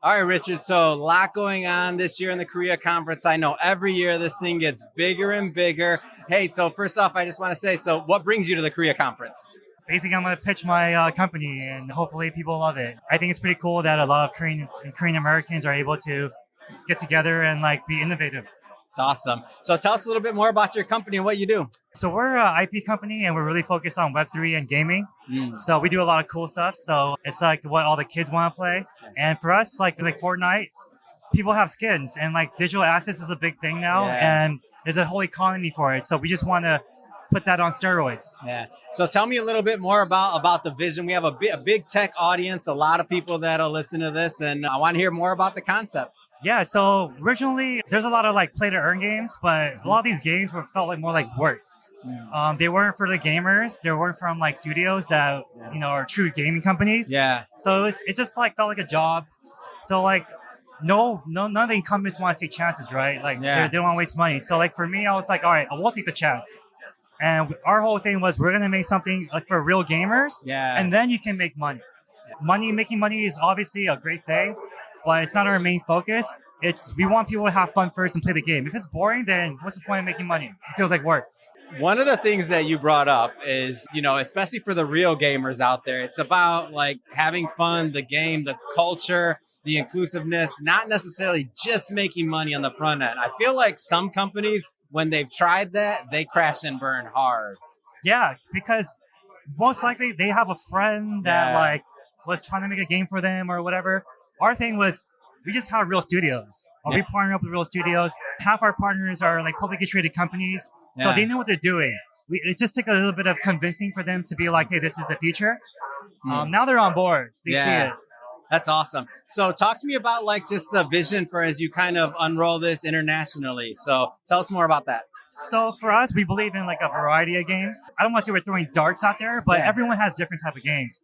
All right, Richard. So a lot going on this year in the Korea conference. I know every year this thing gets bigger and bigger. Hey, so first off, I just want to say, so what brings you to the Korea conference? Basically, I'm going to pitch my company and hopefully people love it. I think it's pretty cool that a lot of Koreans and Korean Americans are able to get together and like be innovative. It's awesome. So tell us a little bit more about your company and what you do. So we're an IP company and we're really focused on Web3 and gaming. So we do a lot of cool stuff. So it's like what all the kids want to play. And for us, like Fortnite, people have skins and like digital assets is a big thing now. Yeah. And there's a whole economy for it. So we just want to put that on steroids. Yeah. So tell me a little bit more about the vision. We have a big tech audience, a lot of people that'll listen to this, and I want to hear more about the concept. Yeah, so originally there's a lot of like play to earn games, but a lot of these games felt like more like work. They weren't for the gamers. They weren't from like studios that are true gaming companies. Yeah. So it just like felt like a job. So like none of the incumbents want to take chances, right? Like they don't want to waste money. So like for me, I was like, all right, I will take the chance. And our whole thing was we're gonna make something like for real gamers. Yeah. And then you can make money. Making money is obviously a great thing, but it's not our main focus. We want people to have fun first and play the game. If it's boring, then what's the point of making money? It feels like work. One of the things that you brought up is, especially for the real gamers out there, it's about like having fun, the game, the culture, the inclusiveness, not necessarily just making money on the front end. I feel like some companies, when they've tried that, they crash and burn hard. Yeah, because most likely they have a friend that like was trying to make a game for them or whatever. Our thing was we just have real studios. We partner up with real studios. Half our partners are like publicly traded companies. So they know what they're doing. It just took a little bit of convincing for them to be like, hey, this is the future. Now they're on board. They see it. That's awesome. So talk to me about like just the vision for as you kind of unroll this internationally. So tell us more about that. So for us, we believe in like a variety of games. I don't want to say we're throwing darts out there, but everyone has different type of games.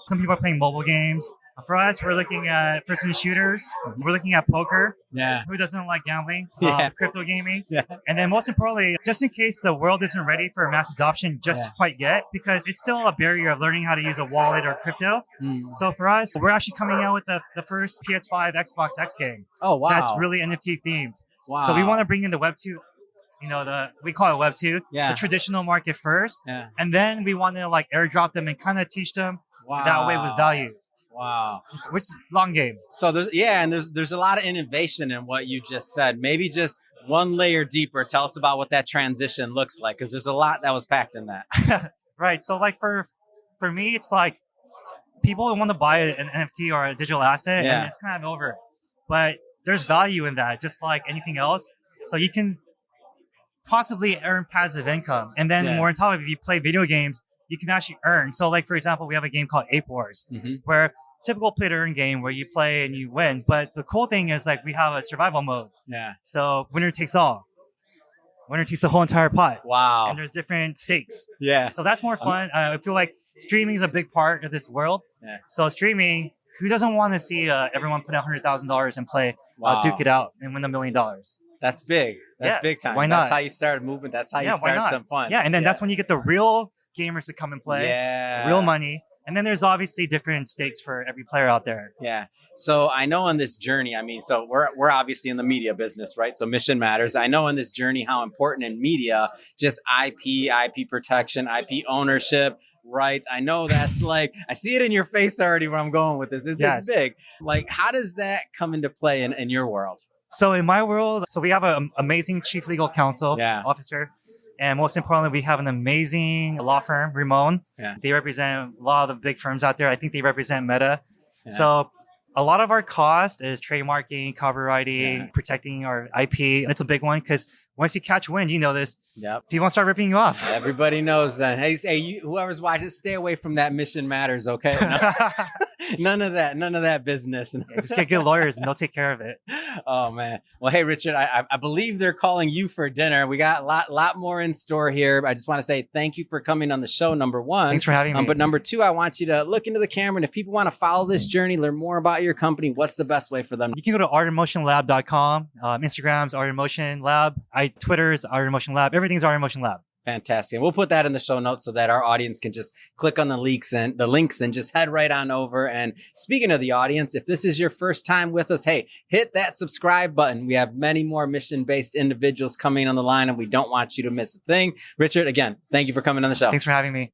Some people are playing mobile games. For us, we're looking at first-person shooters. We're looking at poker. Yeah. Who doesn't like gambling? Crypto gaming. Yeah. And then most importantly, just in case the world isn't ready for mass adoption just quite yet, because it's still a barrier of learning how to use a wallet or crypto. So for us, we're actually coming out with the first PS5 Xbox X game. Oh, wow. That's really NFT themed. Wow. So we want to bring in the Web 2. We call it Web 2, the traditional market first. Yeah. And then we want to like airdrop them and kind of teach them that way with value. Wow. Which long game. So there's a lot of innovation in what you just said. Maybe just one layer deeper. Tell us about what that transition looks like, because there's a lot that was packed in that. Right. So like for me, it's like people want to buy an NFT or a digital asset and it's kind of over. But there's value in that, just like anything else. So you can possibly earn passive income. And then more on top of it, if you play video games, you can actually earn. So like, for example, we have a game called Ape Wars, where typical play to earn game where you play and you win. But the cool thing is like we have a survival mode. Yeah. So winner takes all. Winner takes the whole entire pot. Wow. And there's different stakes. Yeah. So that's more fun. I feel like streaming is a big part of this world. Yeah. So streaming, who doesn't want to see everyone put $100,000 and play duke it out and win $1 million? That's big. That's big time. Why not? That's how you start a movement. That's how you start some fun. Yeah. And then that's when you get the real gamers to come and play. Real money. And then there's obviously different stakes for every player out there. Yeah. So I know on this journey, so we're obviously in the media business, right? So mission matters. I know in this journey how important in media, just IP protection, IP ownership, rights. I know that's like, I see it in your face already where I'm going with this. It's big. Like, how does that come into play in your world? So in my world, we have an amazing chief legal counsel officer. And most importantly, we have an amazing law firm, Ramon. Yeah. They represent a lot of the big firms out there. I think they represent Meta. Yeah. So a lot of our cost is trademarking, copywriting, protecting our IP. It's a big one because once you catch wind, you know this. Yep. People start ripping you off. Everybody knows that. Hey, whoever's watching, stay away from that mission matters, okay? None of that business. Just get good lawyers and they'll take care of it. Oh, man. Well, hey, Richard, I believe they're calling you for dinner. We got a lot more in store here. I just want to say thank you for coming on the show, number one. Thanks for having me. But number two, I want you to look into the camera. And if people want to follow this journey, learn more about your company, what's the best way for them? You can go to artinmotionlab.com. Instagram's Art in Motion Lab. Twitter's Art in Motion Lab. Everything's Art in Motion Lab. Fantastic. And we'll put that in the show notes so that our audience can just click on the links and just head right on over. And speaking of the audience, if this is your first time with us, hey, hit that subscribe button. We have many more mission-based individuals coming on the line, and we don't want you to miss a thing. Richard, again, thank you for coming on the show. Thanks for having me.